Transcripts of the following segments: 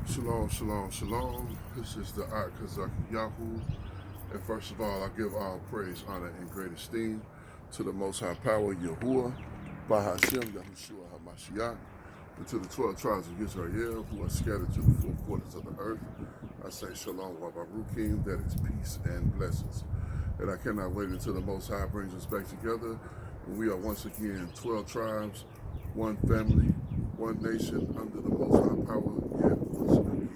Shalom, shalom, shalom. This is the Kazak Yahoo. And first of all, I give all praise, honor, and great esteem to the Most High Power, Yahuwah, Bahashem, Yahushua HaMashiach, and to the 12 tribes of Israel who are scattered to the four quarters of the earth. I say shalom, Wabarukim, that is peace and blessings. And I cannot wait until the Most High brings us back together. And we are once again 12 tribes, one family, one nation, under the Most High Power, yet once again.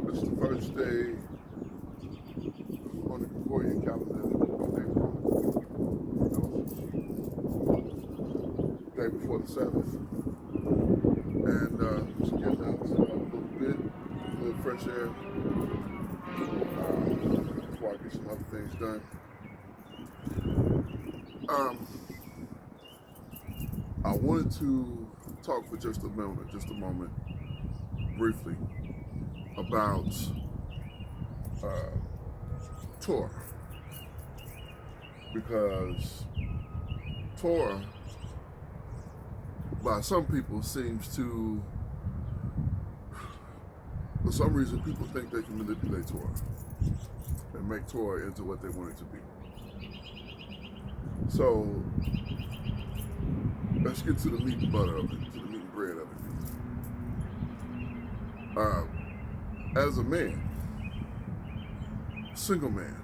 It's the first day on the Gregorian calendar, day before the Sabbath. And just getting out a little bit, a little fresh air, before I get some other things done. I wanted to talk for just a moment, briefly, about Torah, because Torah, by some people, seems to, for some reason, people think they can manipulate Torah and make Torah into what they want it to be. So let's get to the meat and butter of it, to the meat and bread of it. As a man, single man,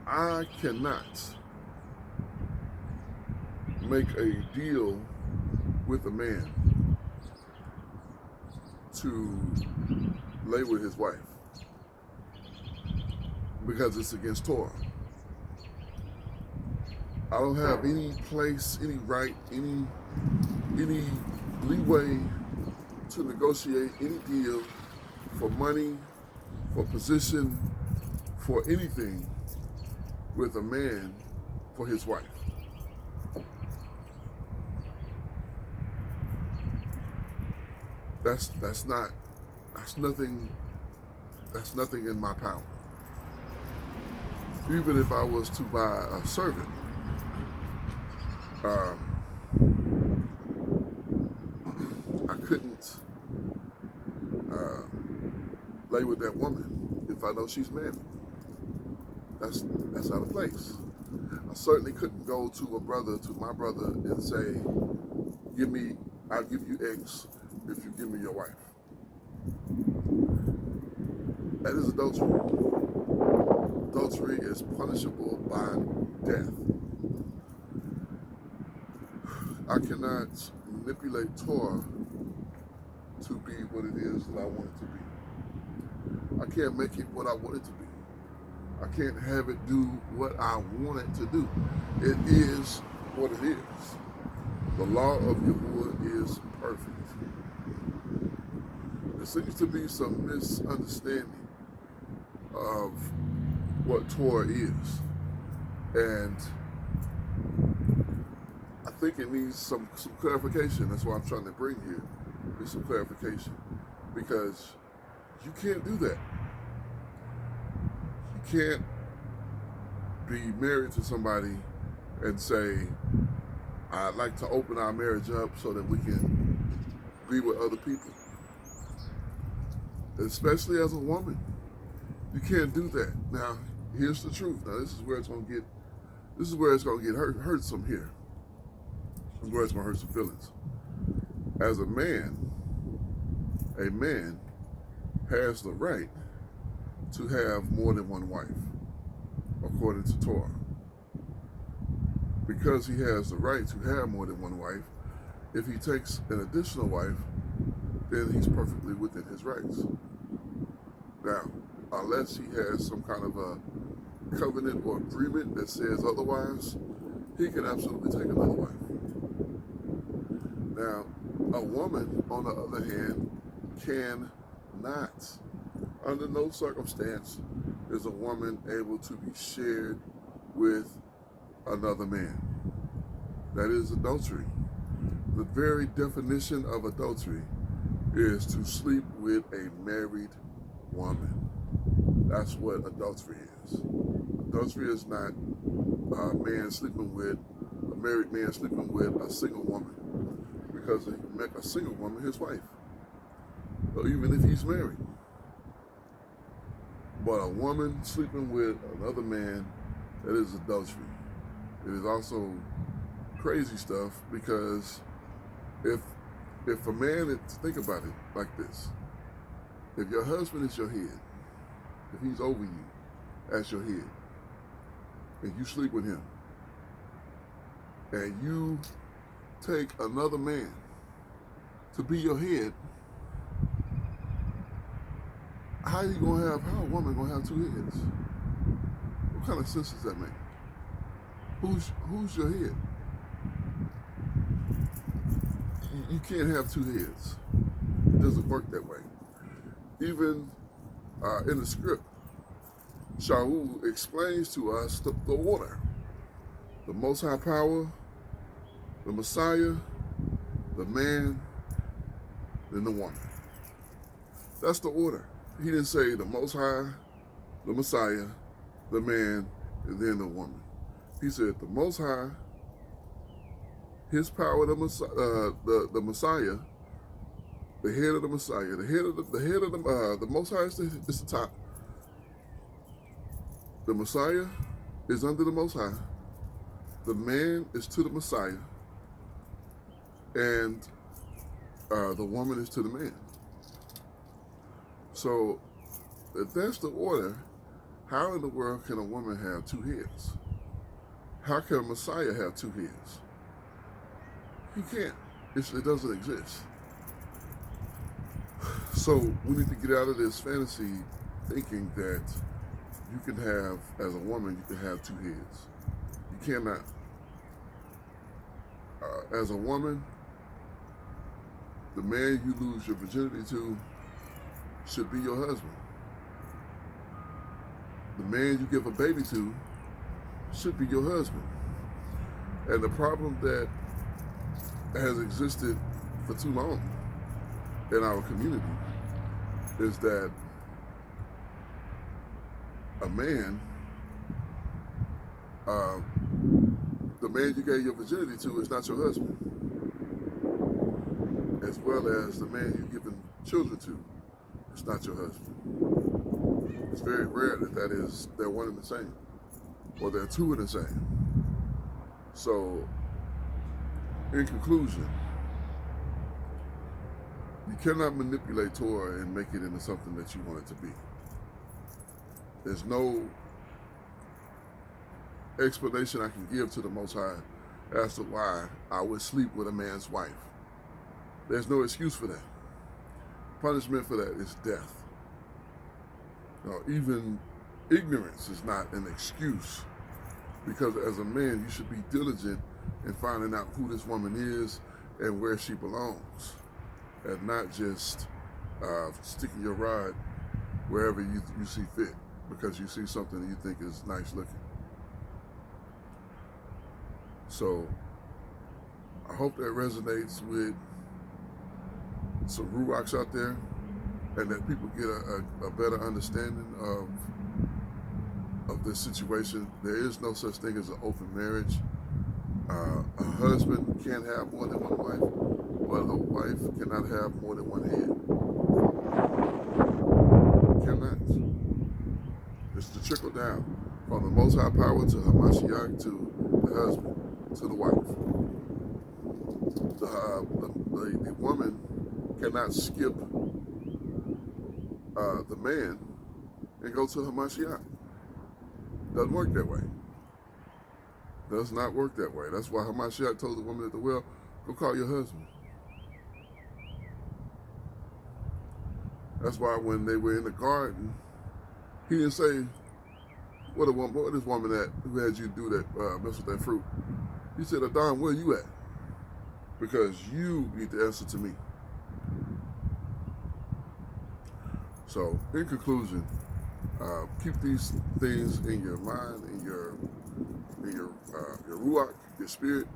I cannot make a deal with a man to lay with his wife because it's against Torah. I don't have any place, any right, any leeway to negotiate any deal for money, for position, for anything with a man for his wife. That's nothing in my power. Even if I was to buy a servant, I couldn't lay with that woman if I know she's married. That's out of place. I certainly couldn't go to my brother, and say, I'll give you X if you give me your wife. That is adultery. Adultery is punishable by death. I cannot manipulate Torah to be what it is that I want it to be. I can't make it what I want it to be. I can't have it do what I want it to do. It is what it is. The law of Yahuwah is perfect. There seems to be some misunderstanding of what Torah is. And I think it needs some clarification. That's why I'm trying to bring here is some clarification. Because you can't do that. You can't be married to somebody and say, I'd like to open our marriage up so that we can be with other people. Especially as a woman. You can't do that. Now, here's the truth. Now, this is where it's gonna get hurt some here. This is where it's gonna hurt some feelings. As a man has the right to have more than one wife, according to Torah. Because he has the right to have more than one wife, if he takes an additional wife, then he's perfectly within his rights. Now, unless he has some kind of a covenant or agreement that says otherwise, he can absolutely take another wife. Now, a woman, on the other hand, cannot, under no circumstance, is a woman able to be shared with another man. That is adultery. The very definition of adultery is to sleep with a married woman. That's what adultery is. Adultery is not a man sleeping with a married man sleeping with a single woman because he met a single woman his wife, or even if he's married. But a woman sleeping with another man, that is adultery. It is also crazy stuff because if a man, think about it like this: if your husband is your head, if he's over you as your head, and you sleep with him, and you take another man to be your head, how a woman gonna have two heads? What kind of sense does that make? Who's your head? You can't have two heads. It doesn't work that way. Even in the script, Shaul explains to us the order: the Most High Power, the Messiah, the man, then the woman. That's the order. He didn't say the Most High, the Messiah, the man, and then the woman. He said the Most High, His power, the Messiah, the Messiah, the head of the Messiah, the Most High is the top. The Messiah is under the Most High. The man is to the Messiah, and the woman is to the man. So, if that's the order, how in the world can a woman have two heads? How can a Messiah have two heads? He can't. It doesn't exist. So, we need to get out of this fantasy thinking that you can have, as a woman, you can have two heads. You cannot. As a woman, the man you lose your virginity to should be your husband. The man you give a baby to should be your husband. And the problem that has existed for too long in our community is that a man, the man you gave your virginity to is not your husband, as well as the man you've given children to is not your husband. It's very rare that they're one and the same, or they're two and the same. So, in conclusion, you cannot manipulate Torah and make it into something that you want it to be. There's no explanation I can give to the Most High as to why I would sleep with a man's wife. There's no excuse for that. Punishment for that is death. Even ignorance is not an excuse, because as a man, you should be diligent in finding out who this woman is and where she belongs, and not just sticking your rod wherever you see fit because you see something that you think is nice looking. So I hope that resonates with some ruachs out there, and that people get a better understanding of this situation. There is no such thing as an open marriage. A husband can't have more than one wife, but a wife cannot have more than one head. Cannot. It's the trickle down from the Most High Power to Hamashiach to the husband to the wife. The woman cannot skip the man and go to Hamashiach. Doesn't work that way. Does not work that way. That's why Hamashiach told the woman at the well, go call your husband. That's why when they were in the garden, he didn't say, what this woman at who had you do that, mess with that fruit? He said, Adon, where you at? Because you need to answer to me. So, in conclusion, keep these things in your mind, in your ruach, your spirit,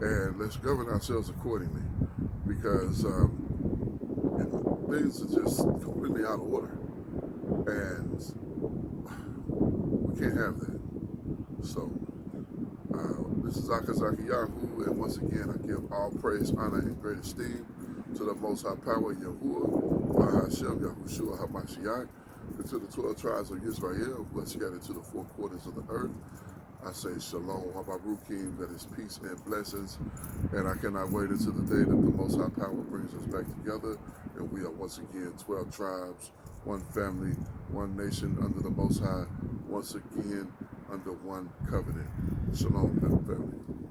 and let's govern ourselves accordingly, because things are just completely out of order, and we can't have that. So This is Akazaki Yahoo, and once again I give all praise, honor, and great esteem to the Most High Power, Yahuwah, Bahashem, Yahushua, HaMashiach, and to the 12 tribes of Israel who are scattered to the four quarters of the earth. I say Shalom, Habarukim, that is peace and blessings, and I cannot wait until the day that the Most High Power brings us back together, and we are once again 12 tribes, one family, one nation under the Most High, once again under one covenant. Shalom, family.